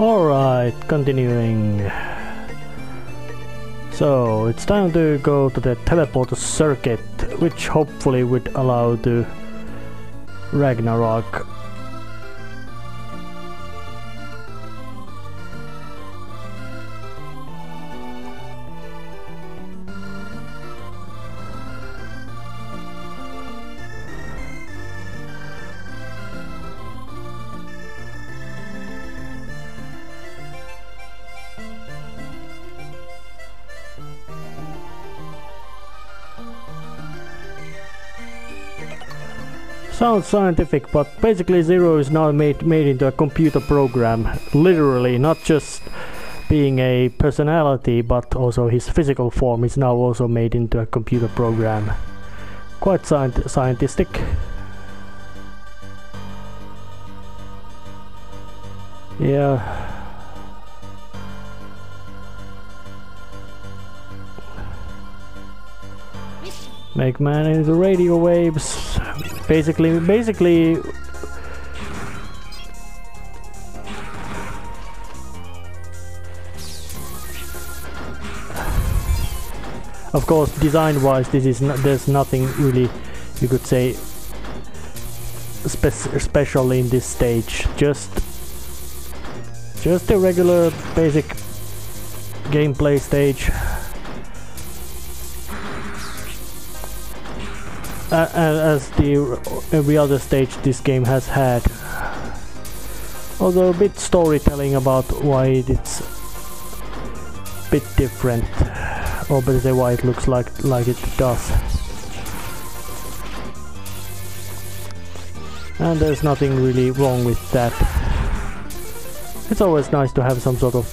Alright, continuing. So it's time to go to the teleporter circuit, which hopefully would allow the Ragnarok. Sounds scientific, but basically Zero is now made into a computer program. Literally, not just being a personality, but also his physical form is now also made into a computer program. Quite scientific. Yeah. Megaman into radio waves. Basically, of course, design-wise, there's nothing really you could say special in this stage. Just a regular basic gameplay stage. As every other stage this game has had, although a bit storytelling about why it's a bit different, or better say why it looks like it does. And there's nothing really wrong with that. It's always nice to have some sort of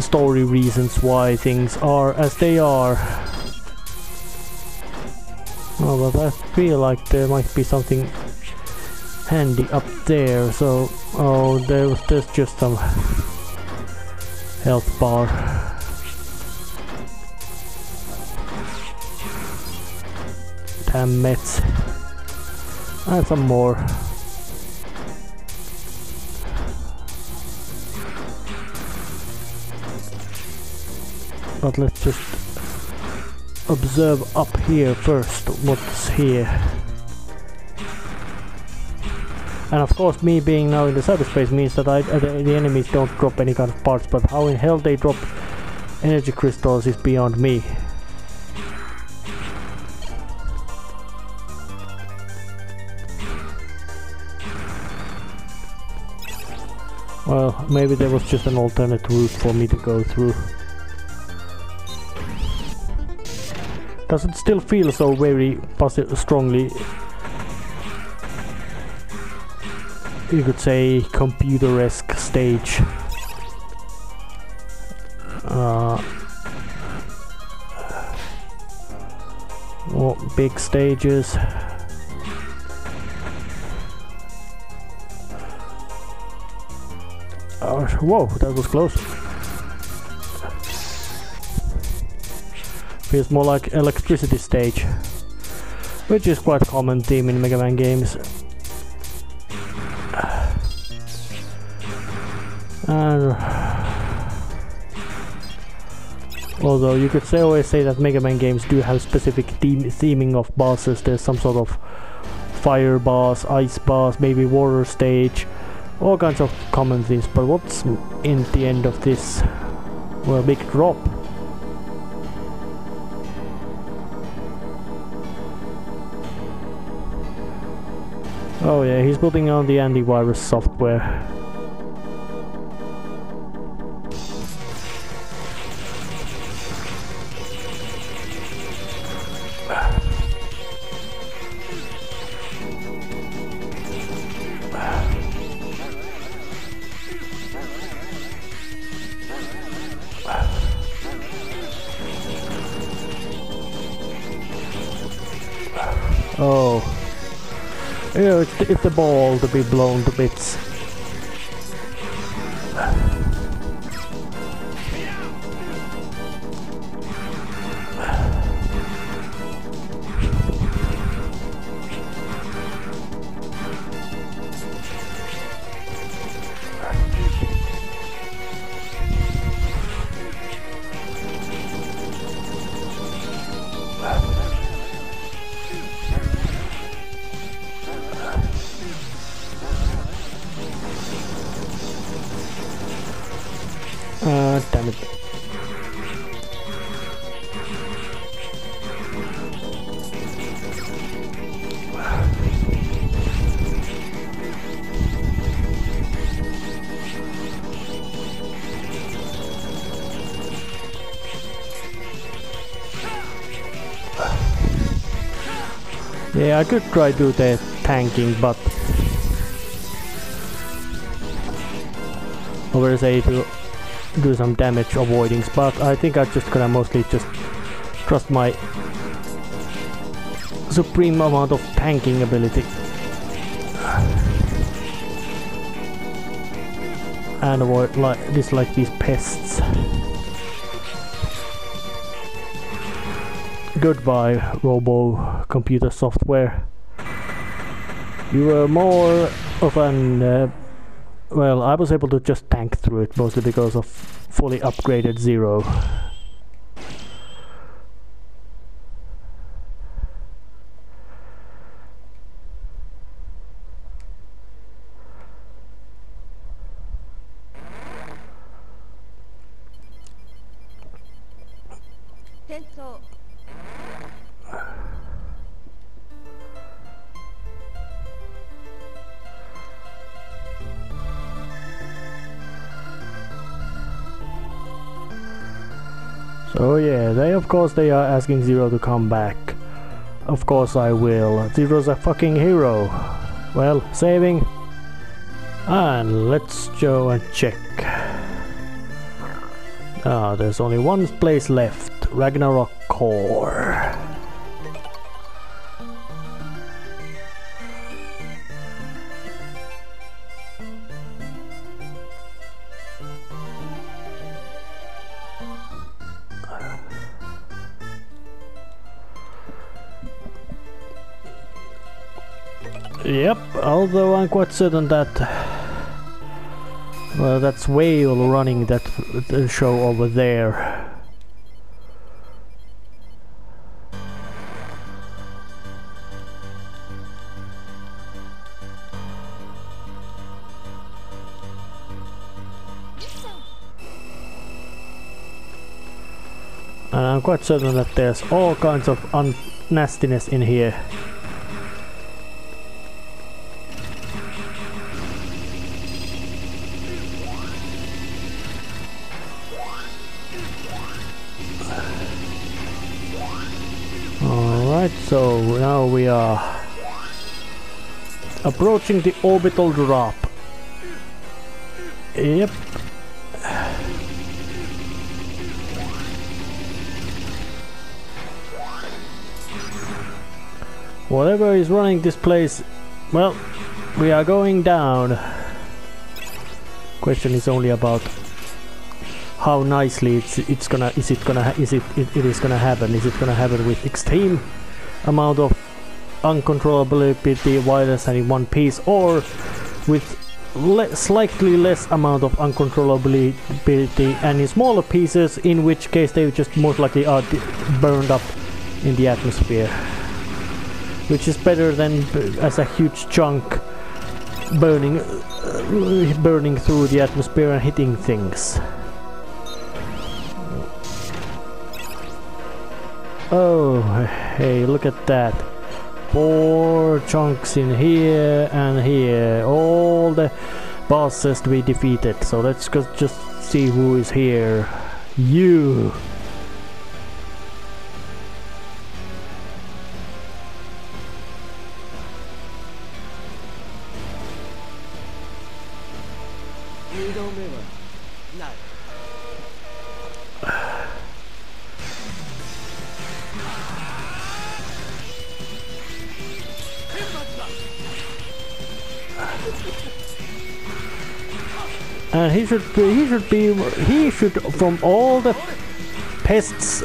story reasons why things are as they are. Oh, but I feel like there might be something handy up there, so... Oh, there's just some health bar. Damn it. And some more. But let's just observe up here first what's here. And of course, me being now in the cyberspace means that the enemies don't drop any kind of parts, but how in hell they drop energy crystals is beyond me. Well, maybe there was just an alternate route for me to go through. Does it still feel so very strongly, you could say, computer-esque stage? More big stages. Whoa, that was close. Feels more like electricity stage, which is quite a common theme in Megaman games. And although you could always say that Megaman games do have specific theming of bosses, there's some sort of fire boss, ice boss, maybe water stage, all kinds of common themes. But what's in the end of this? Well, big drop. Oh yeah, he's putting on the antivirus software. Oh. Yeah, it's the ball to be blown to bits. Damn it. Yeah, I could try to do the tanking, but over say to do some damage avoidings, but I think I'm just gonna mostly just trust my supreme amount of tanking ability and avoid like these pests. Goodbye, robo computer software. You were more of an well, I was able to just tank through it mostly because of fully upgraded Zero. So yeah, of course they are asking Zero to come back. Of course I will. Zero's a fucking hero. Well, saving. And let's go and check. Ah, there's only one place left. Ragnarok core. Yep, although I'm quite certain that well, that's Weil running that show over there. And I'm quite certain that there's all kinds of nastiness in here. So now we are approaching the orbital drop. Yep. Whatever is running this place, well, we are going down. Question is only about how nicely it is gonna happen. Is it gonna happen with extreme amount of uncontrollability, violence, and in one piece, or with slightly less amount of uncontrollability and in smaller pieces, in which case they just most likely are burned up in the atmosphere, which is better than as a huge chunk burning through the atmosphere and hitting things. Oh, hey, look at that. 4 chunks in here and here. All the bosses to be defeated. So let's just see who is here. You! And he should from all the pests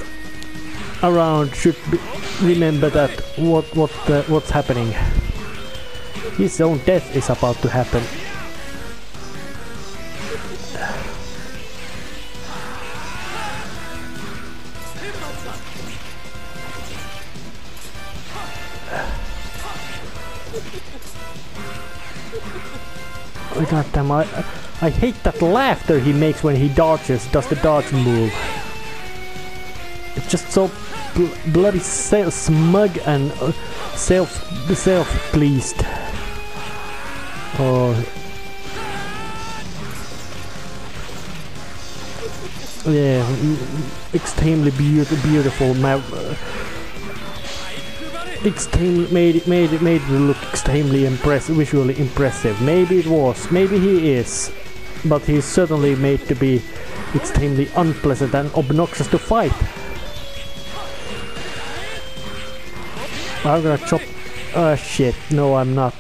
around should remember that what's happening. His own death is about to happen. God damn, I hate that laughter he makes when he dodges, does the dodge move. It's just so bloody smug and self-pleased. Oh. Yeah, extremely beautiful map. Made it look extremely visually impressive. Maybe it was, maybe he is, but he's certainly made to be extremely unpleasant and obnoxious to fight. I'm gonna chop. Oh shit! No, I'm not.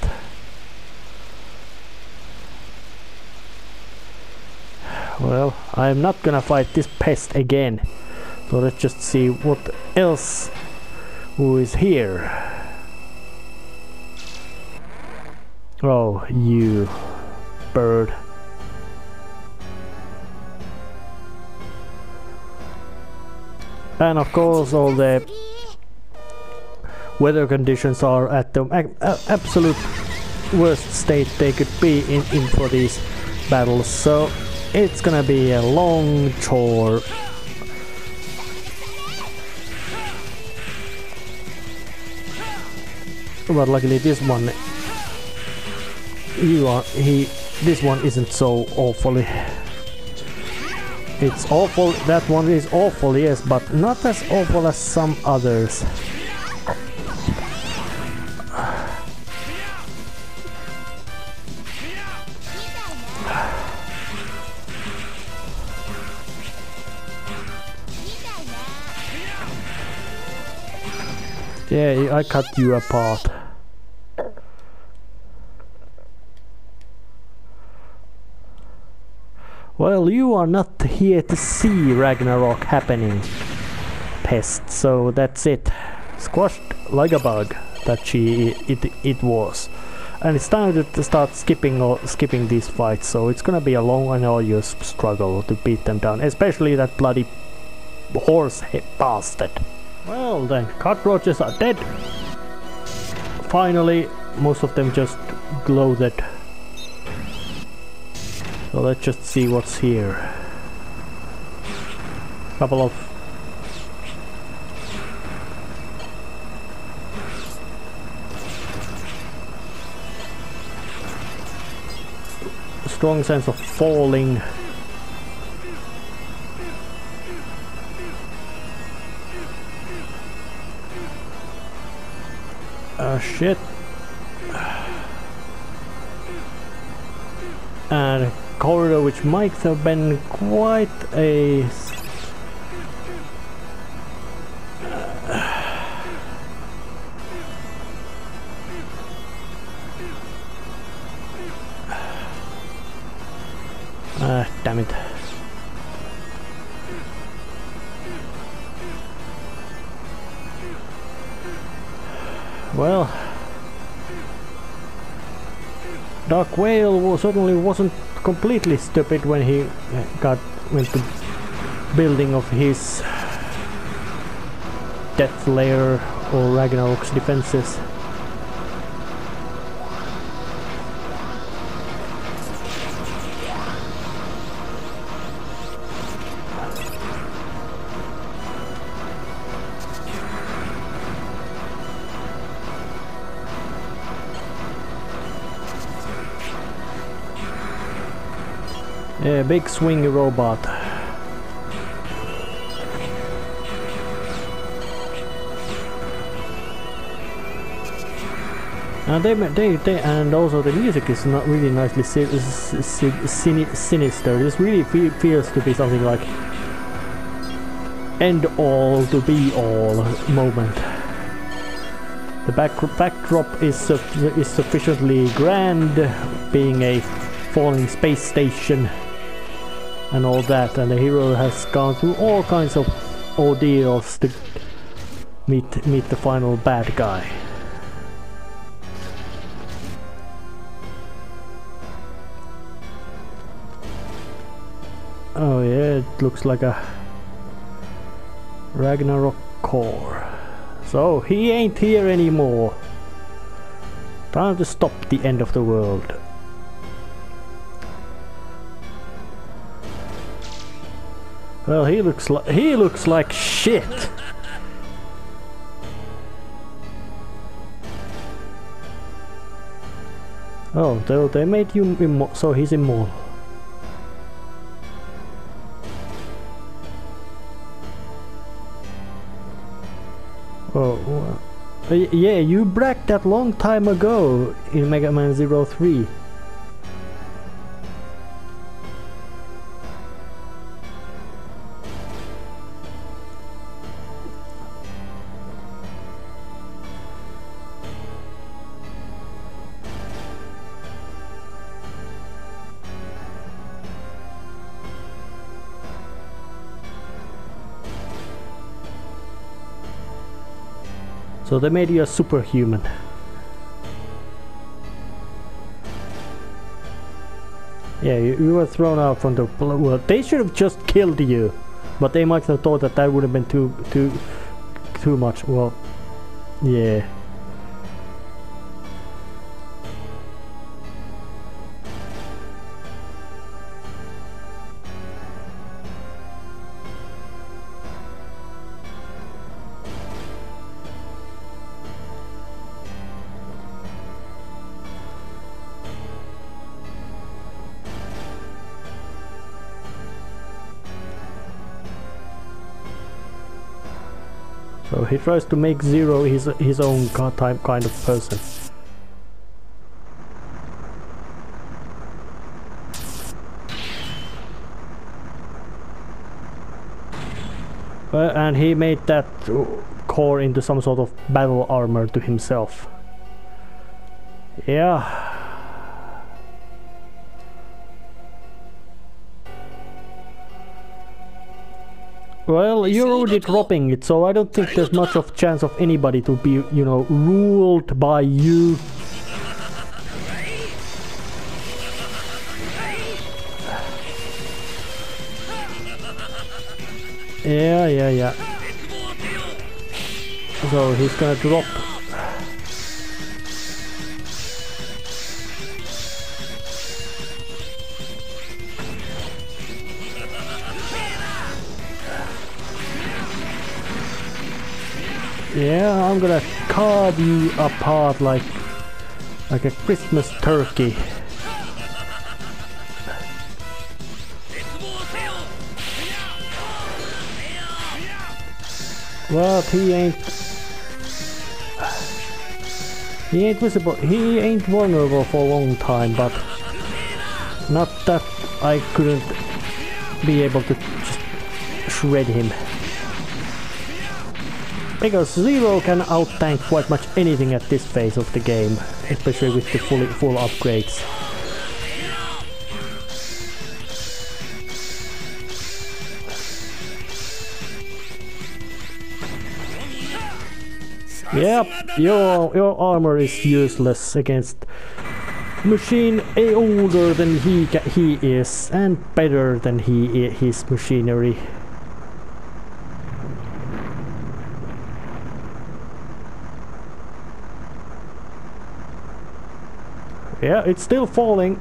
Well, I'm not gonna fight this pest again. So let's just see what else who is here. Oh, you bird. And of course all the weather conditions are at the absolute worst state they could be in for these battles. So it's gonna be a long chore. But luckily this one, this one isn't so awfully. It's awful. That one is awful, yes, but not as awful as some others. Yeah, I cut you apart. Well, you are not here to see Ragnarok happening, pest, so that's it. Squashed like a bug that it was. And it's time to start skipping these fights, so it's gonna be a long and arduous struggle to beat them down, especially that bloody horse bastard. Well then, cockroaches are dead. Finally, most of them just gloated. So let's just see what's here. Couple of strong sense of falling. Shit. And a corridor which might have been quite a damn it. Well, Weil certainly wasn't completely stupid when he went to building of his death lair or Ragnarok's defenses. Yeah, big swingy robot. And and also the music is not really nicely sinister. This really feels to be something like end all to be all moment. The backdrop is sufficiently grand, being a falling space station and all that, and the hero has gone through all kinds of ordeals to meet the final bad guy. Oh yeah, it looks like a Ragnarok core. So he ain't here anymore. Time to stop the end of the world. Well, he looks like shit. Oh, they made you so he's immortal. Oh, well. Yeah, you bragged that long time ago in Megaman 03. So they made you a superhuman. Yeah, you were thrown out from the... Well, they should have just killed you. But they might have thought that that would have been too much. Well, yeah. So he tries to make Zero his own type kind of person. And he made that core into some sort of battle armor to himself. Yeah. Well, you're already dropping it, so I don't think there's much of chance of anybody to be, you know, ruled by you. Yeah. So he's gonna drop. Yeah, I'm gonna carve you apart like a Christmas turkey. Well, he ain't visible. He ain't vulnerable for a long time, but not that I couldn't be able to just shred him. Because Zero can out-tank quite much anything at this phase of the game, especially with the full upgrades. Yep, your armor is useless against machine older than he is, and better than his machinery. Yeah, it's still falling.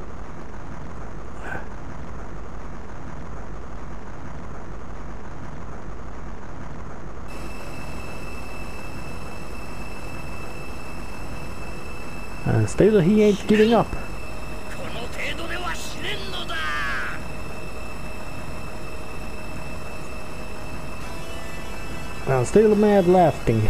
And still he ain't giving up. And still mad laughing.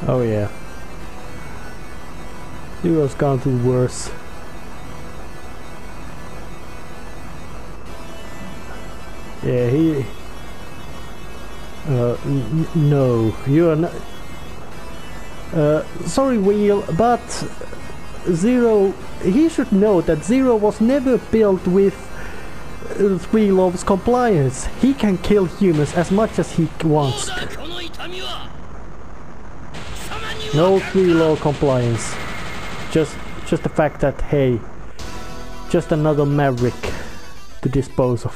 Oh yeah. Zero's gone through worse. Yeah, he... no, you are not... sorry, Weil, but... Zero... He should know that Zero was never built with... 3 laws compliance. He can kill humans as much as he wants. No 3 law compliance. Just the fact that, hey, just another maverick to dispose of.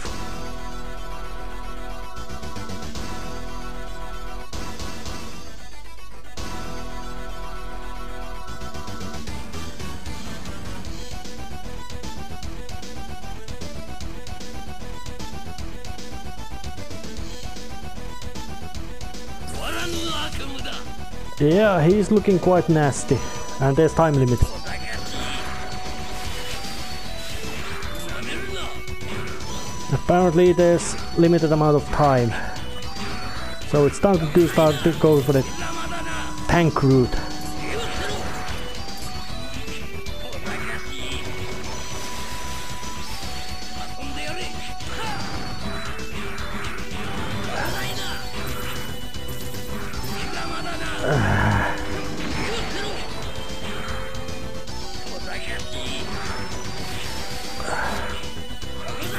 Yeah, he's looking quite nasty. And there's time limit. Apparently there's limited amount of time. So it's time to start to go for the tank route.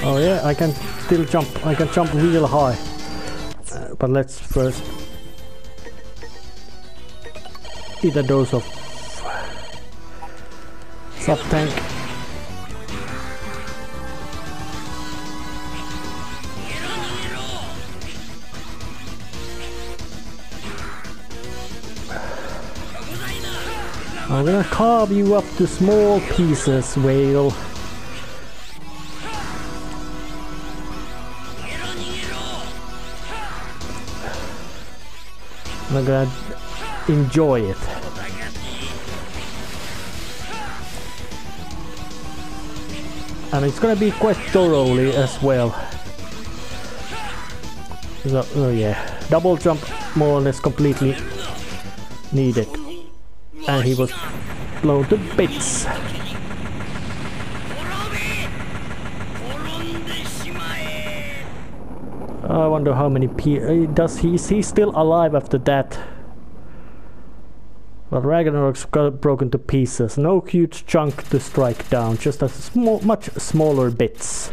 Oh yeah, I can still jump. I can jump real high. But let's first eat a dose of sub-tank. I'm gonna carve you up to small pieces, Weil. I'm gonna enjoy it. And it's gonna be quite thoroughly as well. So, oh yeah, double jump more or less completely needed. And he was blown to bits. I wonder how many is he still alive after that? But Ragnarok's got broken to pieces. No huge chunk to strike down, just a much smaller bits.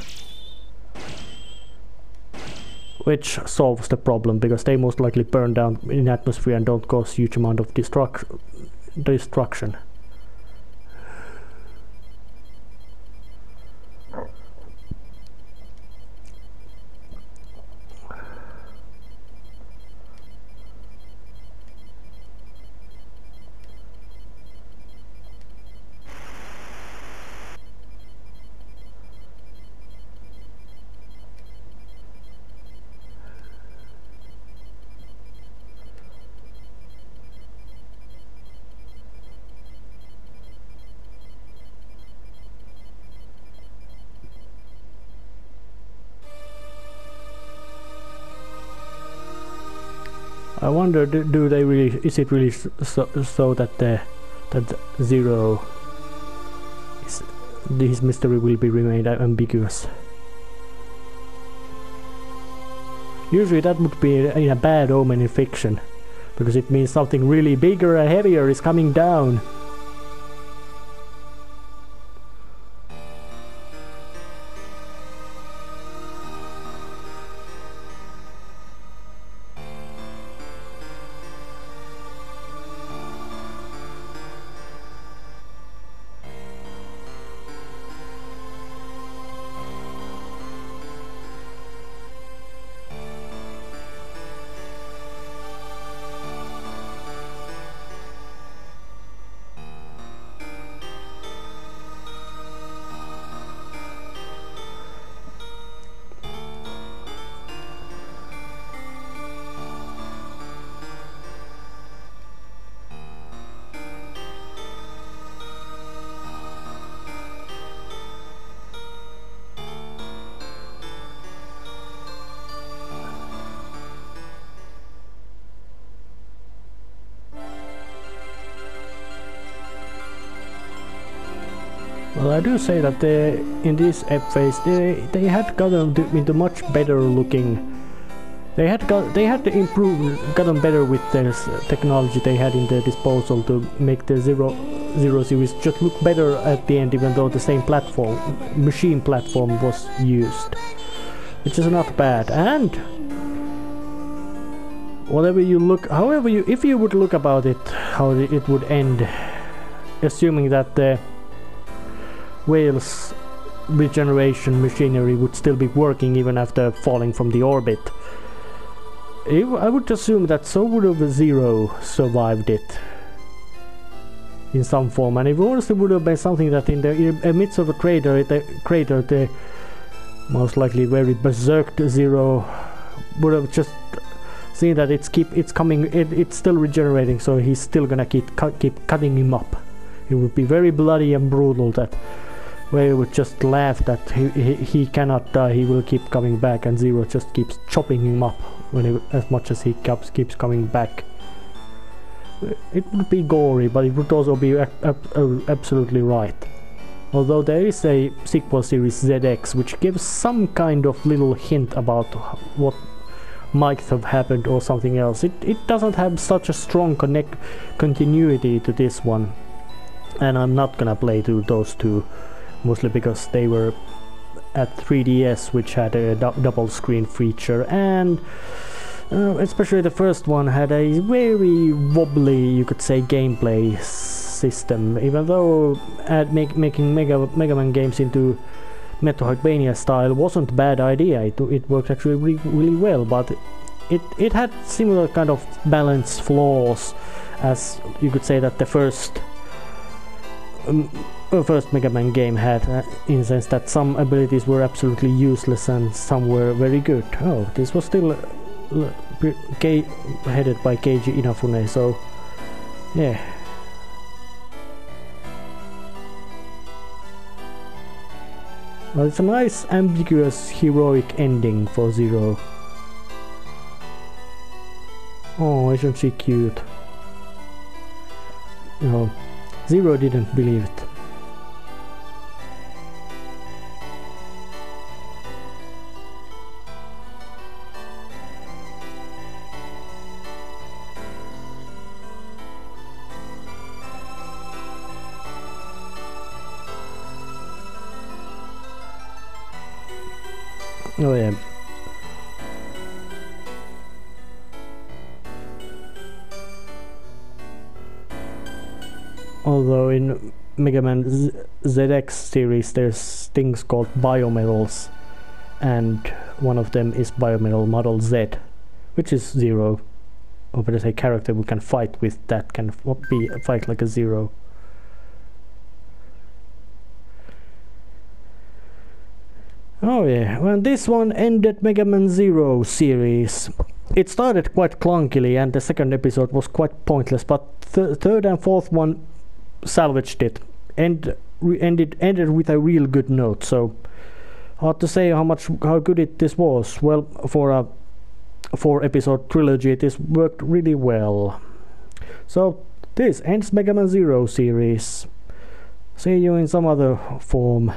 Which solves the problem, because they most likely burn down in atmosphere and don't cause huge amount of destruction. I wonder, do they really? Is it really so that that Zero, his mystery will be remained ambiguous? Usually that would be in a bad omen in fiction, because it means something really bigger and heavier is coming down. Well, I do say that in this phase they had gotten into much better looking. They had gotten better with the technology they had in their disposal to make the Zero series just look better at the end, even though the same machine platform was used, which is not bad. And if you would look about it, how it would end, assuming that the Weil's regeneration machinery would still be working even after falling from the orbit. I would assume that so would have Zero survived it in some form, and it also would have been something that in the midst of a crater, the most likely very berserked Zero would have just seeing that it's still regenerating, so he's still gonna keep cutting him up. It would be very bloody and brutal that Weil would just laugh that he cannot die, he will keep coming back, and Zero just keeps chopping him up as much as he keeps coming back. It would be gory, but it would also be absolutely right. Although there is a sequel series ZX which gives some kind of little hint about what might have happened or something else. It doesn't have such a strong continuity to this one, and I'm not gonna play through those two, mostly because they were at 3DS, which had a double screen feature, and especially the first one had a very wobbly, you could say, gameplay system. Even though making Megaman games into Metroidvania style wasn't a bad idea, it worked actually really well, but it had similar kind of balance flaws as you could say that the first Megaman game had, in the sense that some abilities were absolutely useless and some were very good. Oh, this was still headed by Keiji Inafune, so yeah. Well, it's a nice, ambiguous, heroic ending for Zero. Oh, isn't she cute? No, Zero didn't believe it. Oh yeah. Although in Megaman ZX series there's things called biometals, and one of them is biometal model Z, which is Zero. Or better say, character who can fight with that, can fight like a Zero. Oh yeah, well, this one ended Megaman Zero series. It started quite clunkily and the second episode was quite pointless, but third and fourth one salvaged it and ended with a real good note. So hard to say how good this was. Well, for a 4-episode trilogy, this worked really well. So this ends Megaman Zero series. See you in some other form.